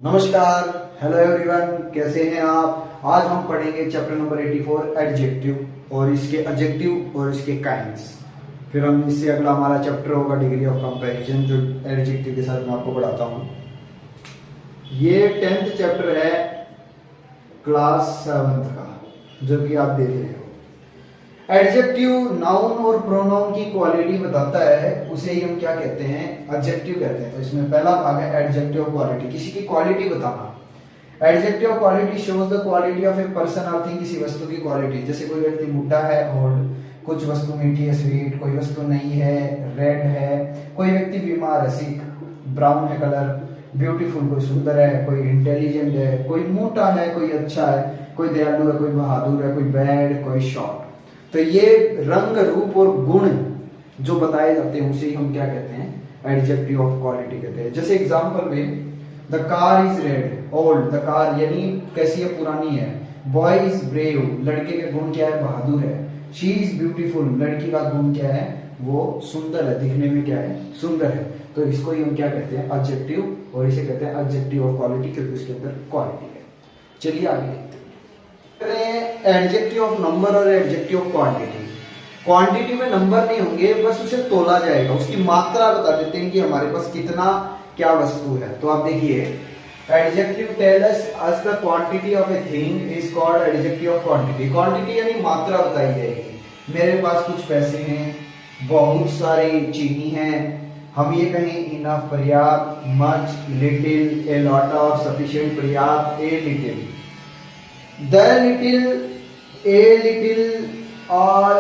नमस्कार, hello everyone, कैसे हैं आप। आज हम पढ़ेंगे चैप्टर नंबर 84 एडजेक्टिव और इसके एडजेक्टिव और इसके काइंड्स। फिर हम इससे अगला हमारा चैप्टर होगा डिग्री ऑफ कंपैरिजन, जो एडजेक्टिव के साथ मैं आपको पढ़ाता हूँ। ये 10th चैप्टर है क्लास 7th का, जो कि आप देख रहे हो। एडजेक्टिव नाउन और प्रोनाउन की क्वालिटी बताता है, उसे ही हम क्या कहते हैं, एडजेक्टिव कहते हैं। तो इसमें पहला भाग है एडजेक्टिव क्वालिटी, किसी की क्वालिटी बताना। Adjective quality shows the quality of a person और थिंग, किसी वस्तु की क्वालिटी। जैसे कोई व्यक्ति मोटा है ओल्ड, कुछ वस्तु मीठी है स्वीट, कोई वस्तु नहीं है रेड है, कोई व्यक्ति बीमार है सिक, ब्राउन है कलर, ब्यूटीफुल कोई सुंदर है, कोई इंटेलिजेंट है, कोई मोटा है, कोई अच्छा है, कोई दयालु है, कोई बहादुर है, कोई बैड, कोई शॉर्ट। तो ये रंग रूप और गुण जो बताए जाते हैं उसे हम क्या कहते हैं, एडजेक्टिव ऑफ क्वालिटी कहते हैं। जैसे एग्जांपल में the car is red old, the car यानी कैसी है, पुरानी है। बॉय इज ब्रेव, लड़के के गुण क्या है, बहादुर है। शी इज ब्यूटीफुल, लड़की का गुण क्या है, वो सुंदर है, दिखने में क्या है, सुंदर है। तो इसको ही हम क्या कहते हैं, एडजेक्टिव, और इसे कहते हैं एडजेक्टिव ऑफ क्वालिटी, क्योंकि उसके अंदर क्वालिटी है। चलिए आगे देखते हैं। एडजेक्टिव ऑफ नंबर और एडजेक्टिव ऑफ क्वांटिटी। क्वांटिटी में नंबर नहीं होंगे, बस उसे तोला जाएगा, उसकी मात्रा बता देते हैं कि हमारे पास कितना क्या वस्तु है। तो आप देखिए, adjective tell us the quantity of a thing is called adjective of quantity. Quantity यानी मात्रा बताई जाएगी। मेरे पास कुछ पैसे हैं, बहुत सारी चीनी है, हम ये कहें इनफ पर्याप्त, much, little, a lot of, sufficient पर्याप्त, a little, the little, a little, और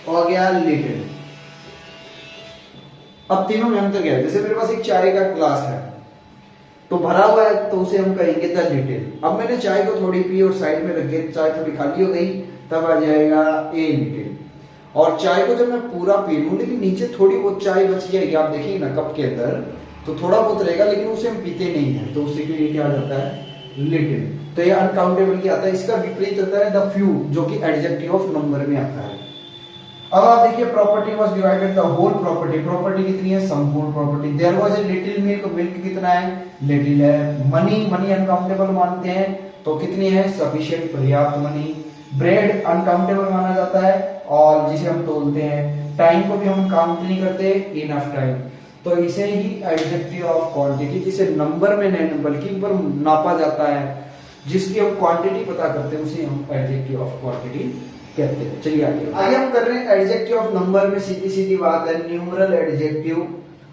हो गया लिटिल। अब तीनों में अंतर क्या है। जैसे मेरे पास एक चाय का ग्लास है तो भरा हुआ है, तो उसे हम कहेंगे द लिटिल। अब मैंने चाय को थोड़ी पी और साइड में रख के चाय थोड़ी खाली हो गई, तब आ जाएगा ए लिटिल। और चाय को जब मैं पूरा पी लूं लेकिन नीचे थोड़ी बहुत चाय बच जाएगी, आप देखिए ना कप के अंदर, तो थोड़ा बहुत रहेगा, लेकिन उसे हम पीते नहीं है, तो उससे के लिए क्या आ जाता है, लिटिल। तो ये अनकाउंटेबल की आता है। इसका विपरीत आता है द फ्यू, जो कि एडजेक्टिव ऑफ नंबर में आता है। अब आप देखिए, property was divided the whole property. Property कितनी है, संपूर्ण property. There was a little milk, milk कितना है, लिटिल है। मनी, मनी अनकाउंटेबल मानते हैं, तो कितनी है, सफिशिएंट, पर्याप्त मनी। ब्रेड अनकाउंटेबल माना जाता है, और जिसे हम तोलते हैं। टाइम को भी हम काउंट नहीं करते, इनफ टाइम। तो इसे ही एडजेक्टिव ऑफ क्वांटिटी, जिसे नंबर में नहीं बल्कि पर नापा जाता है, जिसकी हम क्वांटिटी पता करते हैं, उसे हम एडजेक्टिव ऑफ क्वांटिटी कहते हैं। चलिए आगे हम कर रहे हैं एडजेक्टिव ऑफ नंबर में। सीधी सीधी बात है, न्यूमरल एडजेक्टिव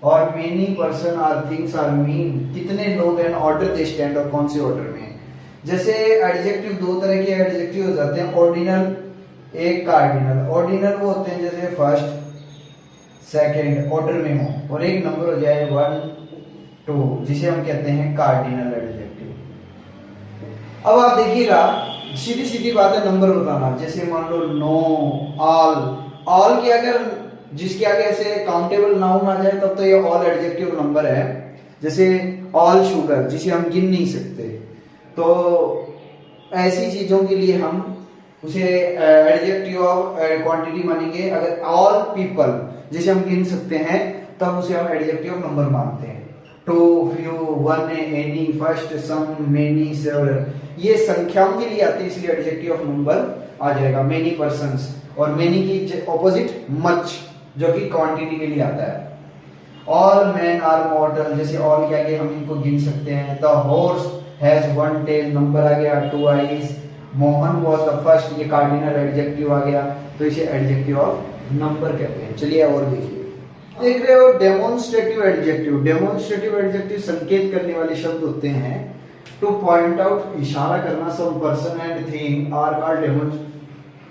और many person or things are mean, कितने लोग हैं, ऑर्डर दे स्टैंड, और कौन से ऑर्डर में। जैसे एडजेक्टिव दो तरह के एडजेक्टिव हो जाते हैं, ऑर्डिनल, एक कार्डिनल। ऑर्डिनल वो होते हैं जैसे फर्स्ट सेकंड ऑर्डर में हो, और एक नंबर हो जाए 1 2, जिसे हम कहते हैं कार्डिनल एडजेक्टिव। अब आप देखिएगा, सीधी सीधी बात है नंबर बताना। जैसे मान लो नो, ऑल। ऑल के अगर जिसके आगे ऐसे काउंटेबल नाउन आ जाए तब तो ये ऑल एडजेक्टिव नंबर है। जैसे ऑल शुगर, जिसे हम गिन नहीं सकते, तो ऐसी चीजों के लिए हम उसे एडजेक्टिव ऑफ क्वांटिटी मानेंगे। अगर ऑल पीपल, जिसे हम गिन सकते हैं, तब उसे हम एडजेक्टिव ऑफ नंबर मानते हैं। Two, few, one, any, first, some, many, several, ये संख्याओं के लिए आती है, इसलिए एडजेक्टिव ऑफ नंबर आ जाएगा। मेनी पर्सन्स, और मेनी की ऑपोजिट मच, जो कि क्वांटिटी के लिए आता है। ऑल मैन आर मॉर्टल, जैसे ऑल के आगे हम इनको गिन सकते हैं। द हॉर्स हैज 1 टेल, नंबर आ गया 2 eyes. Mohan was the first, ये कार्डिनल एडजेक्टिव आ गया, तो इसे एडजेक्टिव ऑफ नंबर कहते हैं। चलिए और देखिए, देख रहे हो डेमोन्स्ट्रेटिव एडजेक्टिव। डेमोन्स्ट्रेटिव एडजेक्टिव संकेत करने वाले शब्द होते हैं। टू पॉइंट आउट, इशारा करना, some person and thing are called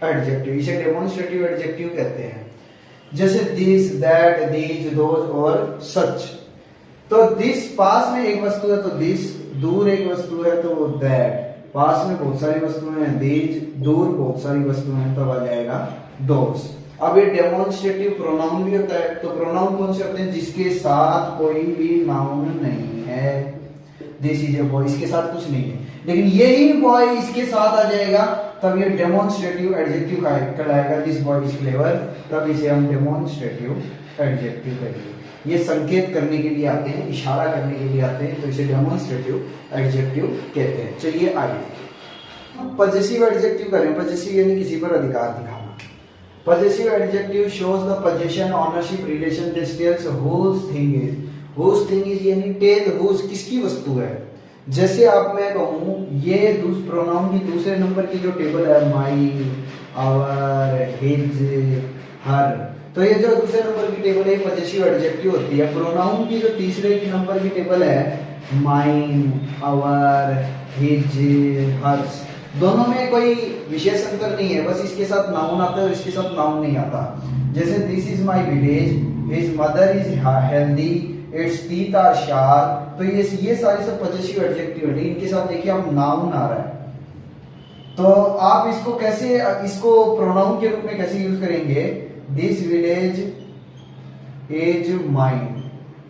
adjective, इसे डेमोन्स्ट्रेटिव एडजेक्टिव कहते हैं। जैसे दिस, दैट, दीज, दोज और सच। तो दिस पास में एक वस्तु है तो दिस, दूर एक वस्तु है तो दैट, पास में बहुत सारी वस्तुएं हैं दीज, दूर बहुत सारी वस्तुएं हैं तब आ जाएगा दोज। अब ये डेमोन्स्ट्रेटिव प्रोनाउन भी होता है। तो प्रोनाउन कौन से होते हैं, जिसके साथ कोई भी नाउन नहीं है। दिस इज ए बॉय, इसके साथ कुछ नहीं है, लेकिन यही बॉय इसके साथ आ जाएगा, तब ये डेमोन्स्ट्रेटिव एडजेक्टिव कहलाएगा। दिस बॉय इज क्लेवर, तब इसे हम डेमोन्स्ट्रेटिव एडजेक्टिव कहेंगे। ये संकेत करने के लिए आते हैं, इशारा करने के लिए आते हैं, तो इसे डेमोन्स्ट्रेटिव एडजेक्टिव कहते हैं। चलिए आगे पजेसिव एडजेक्टिव करें। पजेसिव यानी किसी पर अधिकार दिखाना। Possessive adjective shows the position, ownership, relation, this tells whose thing is। whose thing is यानी टेल whose किसकी वस्तु है। जैसे आप मैं कहूँ ये प्रोनाउन की दूसरे नंबर की जो टेबल है माई, आवर, हिज, हर, तो ये जो दूसरे नंबर की टेबल है पजेसिव एडजेक्टिव होती है। प्रोनाउन की जो तीसरे नंबर की टेबल है माइन, आवर, हिज, हर्स, दोनों में कोई विशेष अंतर नहीं है, बस इसके साथ नाउन आता है और इसके साथ नाउन नहीं आता। जैसे this is my village, his mother is healthy, its teeth are sharp, तो ये सारे सब पजेसिव एडजेक्टिव है। इनके साथ देखिए हम नाउन आ रहा है, तो आप इसको कैसे, इसको प्रोनाउन के रूप में कैसे यूज करेंगे। दिस विलेज इज माइन,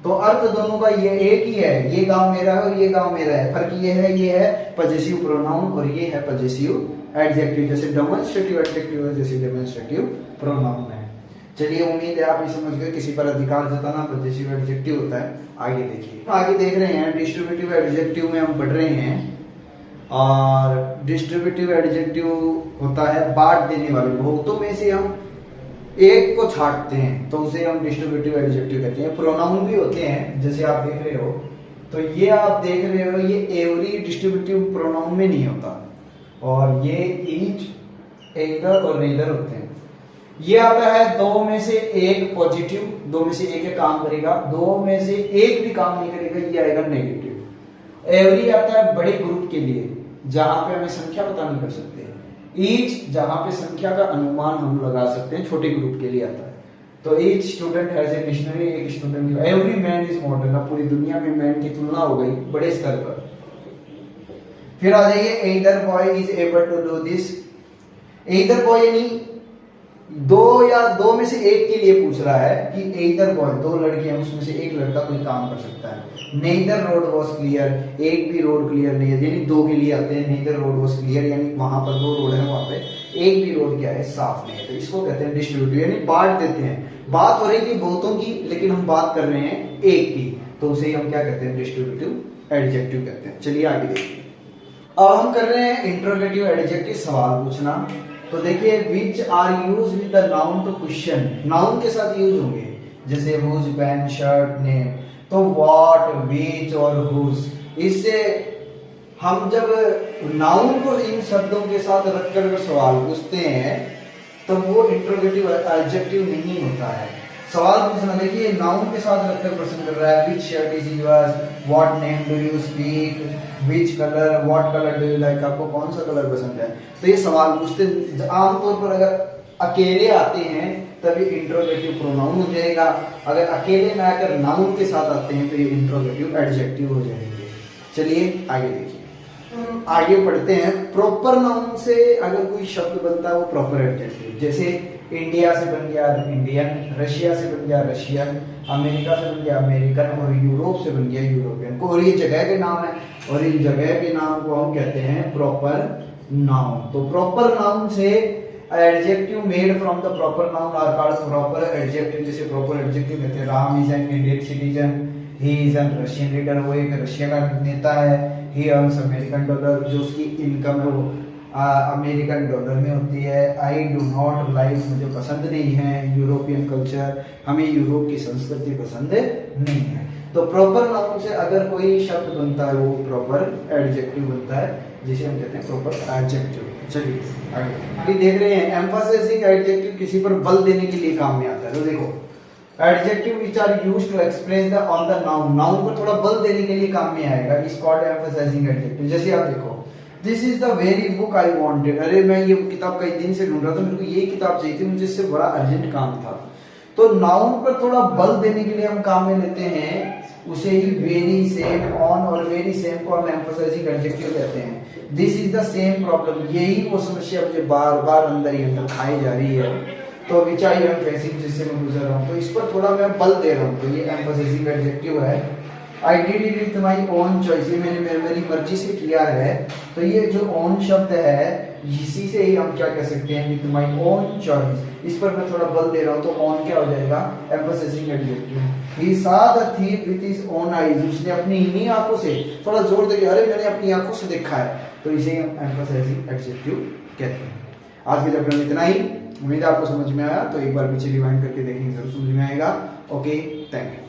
तो अर्थ दोनों का ये एक ही है, ये गांव मेरा है और ये गांव मेरा है। फर्क ये है पजेसिव प्रोनाउन और ये है पजेसिव एडजेक्टिव। जैसे डेमोन्स्ट्रेटिव एडजेक्टिव है, जैसे डेमोन्स्ट्रेटिव प्रोनाउन है। चलिए उम्मीद है आप ये समझ गए, किसी पर अधिकार जताना पजेसिव एडजेक्टिव होता है। आगे देखिए, आगे देख रहे हैं डिस्ट्रीब्यूटिव एडजेक्टिव में हम पढ़ रहे हैं, और डिस्ट्रीब्यूटिव एडजेक्टिव होता है बांट देने वाले। बहुतों में से हम एक को छांटते हैं तो उसे हम डिस्ट्रीब्यूटिव एडजेक्टिव कहते हैं। प्रोनाउन भी होते हैं, जैसे आप देख रहे हो, तो ये आप देख रहे हो ये एवरी डिस्ट्रीब्यूटिव प्रोनाउन में नहीं होता, और ये ईच, एदर और नेदर होते हैं। ये आता है दो में से एक पॉजिटिव, दो में से एक काम करेगा, दो में से एक भी काम नहीं करेगा, ये आएगा नेगेटिव। एवरी आता है बड़े ग्रुप के लिए जहां पे हमें संख्या पता नहीं कर सकते। ईच जहां पे संख्या का अनुमान हम लगा सकते हैं, छोटे ग्रुप के लिए आता है। तो each student has a dictionary, एक student. Every man is modern, पूरी दुनिया में मैन की तुलना हो गई बड़े स्तर पर। फिर आ जाइए either boy is able to do this. Either boy यानी दो या दो में से एक के लिए पूछ रहा है कि एदर बॉय, दो लड़के हैं उसमें से एक लड़का कोई काम कर सकता है। नेदर रोड वॉज क्लियर, एक भी रोड क्लियर नहीं है, यानी दो के लिए आते हैं। नेदर रोड वॉज क्लियर यानी वहां पर दो रोड है, वहां पे एक भी रोड क्या है, साफ नहीं है। तो इसको कहते हैं डिस्ट्रीब्यूटिव, यानी बांट देते हैं। बात हो रही थी बहुतों की, लेकिन हम बात कर रहे हैं एक की, तो उसे हम क्या कहते हैं, डिस्ट्रीब्यूटिव एडजेक्टिव कहते हैं। चलिए आगे देखिए, अब हम कर रहे हैं इंट्रोगेटिव एडजेक्टिव, सवाल पूछना। तो देखिए which are use with the noun to question, noun के साथ यूज होंगे, जैसे हुज, पेन, शर्ट, नेम। तो व्हाट, विच और हुज, इससे हम जब नाउन को इन शब्दों के साथ रखकर सवाल पूछते हैं तो वो इंट्रोगेटिव एडजेक्टिव नहीं होता है। सवाल पूछना, देखिए नाउन के साथ रखकर प्रश्न कर रहा है। Which shirt is yours, what name do you speak, which colour, what colour do you like, आपको कौन सा कलर पसंद है। तो ये सवाल पूछते आमतौर पर अगर अकेले आते हैं तभी इंट्रोगेटिव प्रोनाउन हो जाएगा, अगर अकेले ना आकर नाउन के साथ आते हैं तो ये इंट्रोगेटिव एडजेक्टिव हो जाएंगे। चलिए आगे देखिए, आगे पढ़ते हैं। प्रॉपर नाउन से अगर कोई शब्द बनता है वो प्रॉपर एडजेक्टिव। जैसे इंडिया से बन गया इंडियन, रशिया से बन गया रशियन, अमेरिका से बन गया अमेरिकन, और यूरोप से बन गया यूरोपियन। और ये जगह के नाम है, और इन जगह के नाम को हम कहते हैं प्रॉपर नाउन। तो प्रॉपर नाउन से adjective made from the proper noun are called proper adjective. जैसे प्रॉपर एडजेक्टिव कहते हैं Ram is an Indian citizen, he is an Russian leader, वो एक रशिया का नेता है। ही अर्न्स अमेरिकन डॉलर, जो उसकी इनकम है वो अमेरिकन डॉलर में होती है। आई डू नॉट लाइक, मुझे पसंद नहीं है यूरोपियन कल्चर, हमें यूरोप की संस्कृति पसंद नहीं है। तो प्रॉपर नाउन से अगर कोई शब्द बनता है वो प्रॉपर एडजेक्टिव बनता है, जिसे हम कहते हैं प्रॉपर एडजेक्टिव। चलिए आगे देख रहे हैं, एम्फसाइजिंग एडजेक्टिव किसी पर बल देने के लिए काम में आता है। तो देखो adjective which are used to express the on the noun, noun पर थोड़ा बल देने के लिए काम में आएगा, इज कॉल्ड एम्फसाइजिंग एडजेक्टिव। जैसे आप देखो, this is the very book I wanted, अरे मैं ये किताब कई दिन से ढूंढ रहा था, मेरे को ये किताब चाहिए थी, मुझे इससे बड़ा अर्जेंट काम था। तो नाउन पर थोड़ा बल देने के लिए हम काम में लेते हैं उसे ही वेरी, सेम, ऑन, और वेरी सेम को हम एम्फसाइजिंग एडजेक्टिव कहते हैं। This is the same problem, यही वो समस्या मुझे बार बार अंदर ही अंदर खाई जा रही है, तो विच आई एम फेसिंग, जिससे मैं गुजर रहा हूँ, तो इस पर थोड़ा मैं बल दे रहा हूँ, तो ये एम्फसाइजिंग एडजेक्टिव है। I did it with my own choice, ये मैंने मेरी मर्जी से किया है, तो ये जो ओन शब्द है इसी से ही हम क्या कह सकते हैं, विथ माई ओन चॉइस, इस पर मैं थोड़ा बल दे रहा हूँ, तो ऑन क्या हो जाएगा, emphasising adjective. He saw the thief with his own eyes. उसने अपनी इन्हीं आंखों से, थोड़ा जोर देके, अरे मैंने अपनी आंखों से देखा है, तो इसे हम एम्फसाइजिंग एडजेक्टिव कहते हैं। आज के चैप्टर में इतना ही, उम्मीद है आपको समझ में आया। तो एक बार पीछे रिवाइंड करके देखेंगे, जरूर समझ में आएगा। Okay, thank you.